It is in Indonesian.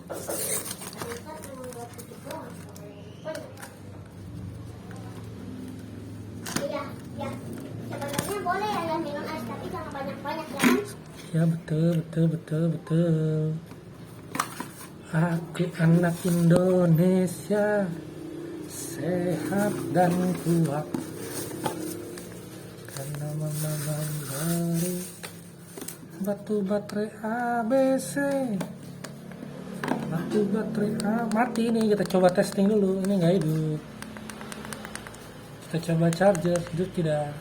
Iya, ya. Sebenarnya boleh ya minum es, tapi jangan banyak-banyak ya kan? Ya betul. Aku anak Indonesia, sehat dan kuat, karena mama memberi batu baterai ABC. Batu baterai mati ini, kita coba testing dulu. Ini nggak hidup. Kita coba charger, hidup tidak.